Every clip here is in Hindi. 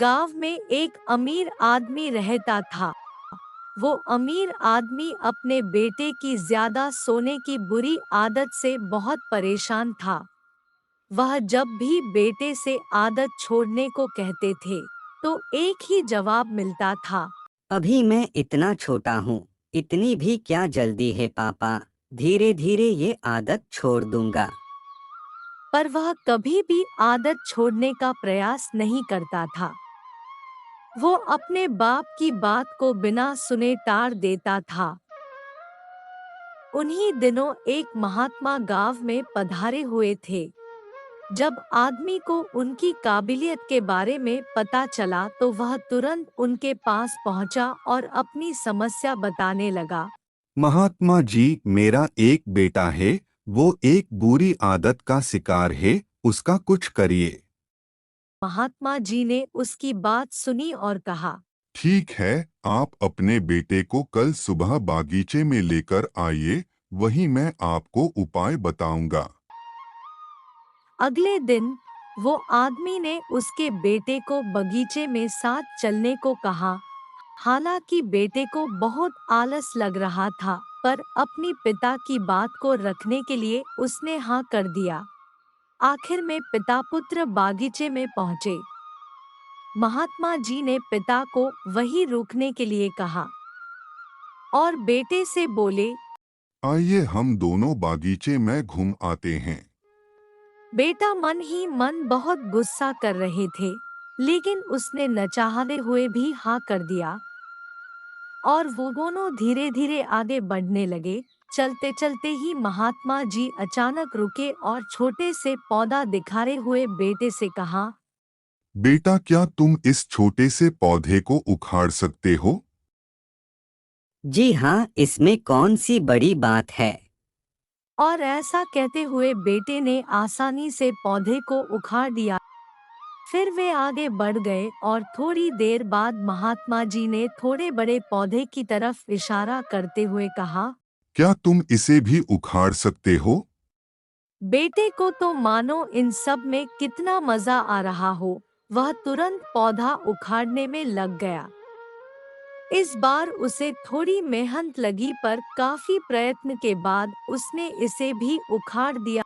गांव में एक अमीर आदमी रहता था। वो अमीर आदमी अपने बेटे की ज्यादा सोने की बुरी आदत से बहुत परेशान था। वह जब भी बेटे से आदत छोड़ने को कहते थे, तो एक ही जवाब मिलता था। अभी मैं इतना छोटा हूँ, इतनी भी क्या जल्दी है पापा, धीरे धीरे ये आदत छोड़ दूंगा। पर वह कभी भी आदत छोड़ने का प्रयास नहीं करता था। वो अपने बाप की बात को बिना सुने टाल देता था। उन्हीं दिनों एक महात्मा गांव में पधारे हुए थे। जब आदमी को उनकी काबिलियत के बारे में पता चला तो वह तुरंत उनके पास पहुंचा और अपनी समस्या बताने लगा। महात्मा जी, मेरा एक बेटा है। वो एक बुरी आदत का शिकार है। उसका कुछ करिए। महात्मा जी ने उसकी बात सुनी और कहा, ठीक है, आप अपने बेटे को कल सुबह बागीचे में लेकर आइए, वहीं मैं आपको उपाय बताऊंगा। अगले दिन वो आदमी ने उसके बेटे को बगीचे में साथ चलने को कहा। हालांकि बेटे को बहुत आलस लग रहा था, पर अपनी पिता की बात को रखने के लिए उसने हाँ कर दिया। आखिर में पिता पुत्र बागीचे में पहुँचे। महात्मा जी ने पिता को वहीं रुकने के लिए कहा और बेटे से बोले। आइए हम दोनों बागीचे में घूम आते हैं। बेटा मन ही मन बहुत गुस्सा कर रहे थे, लेकिन उसने न चाहते हुए भी हाँ कर दिया और वो दोनों धीरे धीरे आगे बढ़ने लगे। चलते चलते ही महात्मा जी अचानक रुके और छोटे से पौधा दिखाए हुए बेटे से कहा, बेटा, क्या तुम इस छोटे से पौधे को उखाड़ सकते हो? जी हाँ, इसमें कौन सी बड़ी बात है। और ऐसा कहते हुए बेटे ने आसानी से पौधे को उखाड़ दिया। फिर वे आगे बढ़ गए और थोड़ी देर बाद महात्मा जी ने थोड़े बड़े पौधे की तरफ इशारा करते हुए कहा। क्या तुम इसे भी उखाड़ सकते हो? बेटे को तो मानो इन सब में कितना मजा आ रहा हो, वह तुरंत पौधा उखाड़ने में लग गया। इस बार उसे थोड़ी मेहनत लगी, पर काफी प्रयत्न के बाद उसने इसे भी उखाड़ दिया।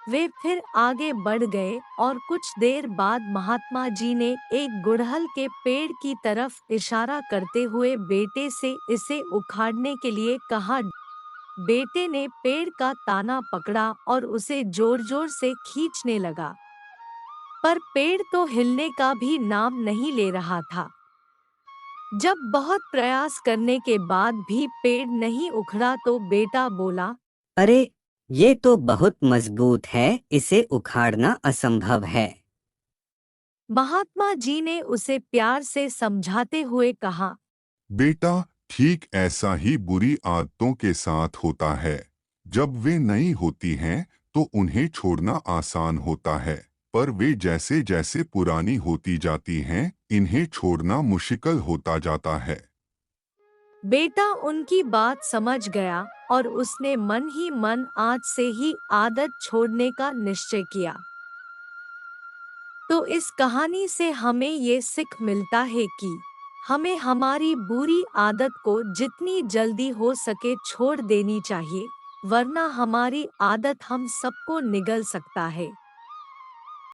वे फिर आगे बढ़ गए और कुछ देर बाद महात्मा जी ने एक गुड़हल के पेड़ की तरफ इशारा करते हुए बेटे से इसे उखाड़ने के लिए कहा। बेटे ने पेड़ का ताना पकड़ा और उसे जोर जोर से खींचने लगा, पर पेड़ तो हिलने का भी नाम नहीं ले रहा था। जब बहुत प्रयास करने के बाद भी पेड़ नहीं उखड़ा तो बेटा बोला, अरे, ये तो बहुत मजबूत है, इसे उखाड़ना असंभव है। महात्मा जी ने उसे प्यार से समझाते हुए कहा, बेटा, ठीक ऐसा ही बुरी आदतों के साथ होता है। जब वे नई होती हैं तो उन्हें छोड़ना आसान होता है, पर वे जैसे जैसे पुरानी होती जाती हैं, इन्हें छोड़ना मुश्किल होता जाता है। बेटा उनकी बात समझ गया और उसने मन ही मन आज से ही आदत छोड़ने का निश्चय किया। तो इस कहानी से हमें ये सीख मिलता है कि हमें हमारी बुरी आदत को जितनी जल्दी हो सके छोड़ देनी चाहिए, वरना हमारी आदत हम सबको निगल सकता है।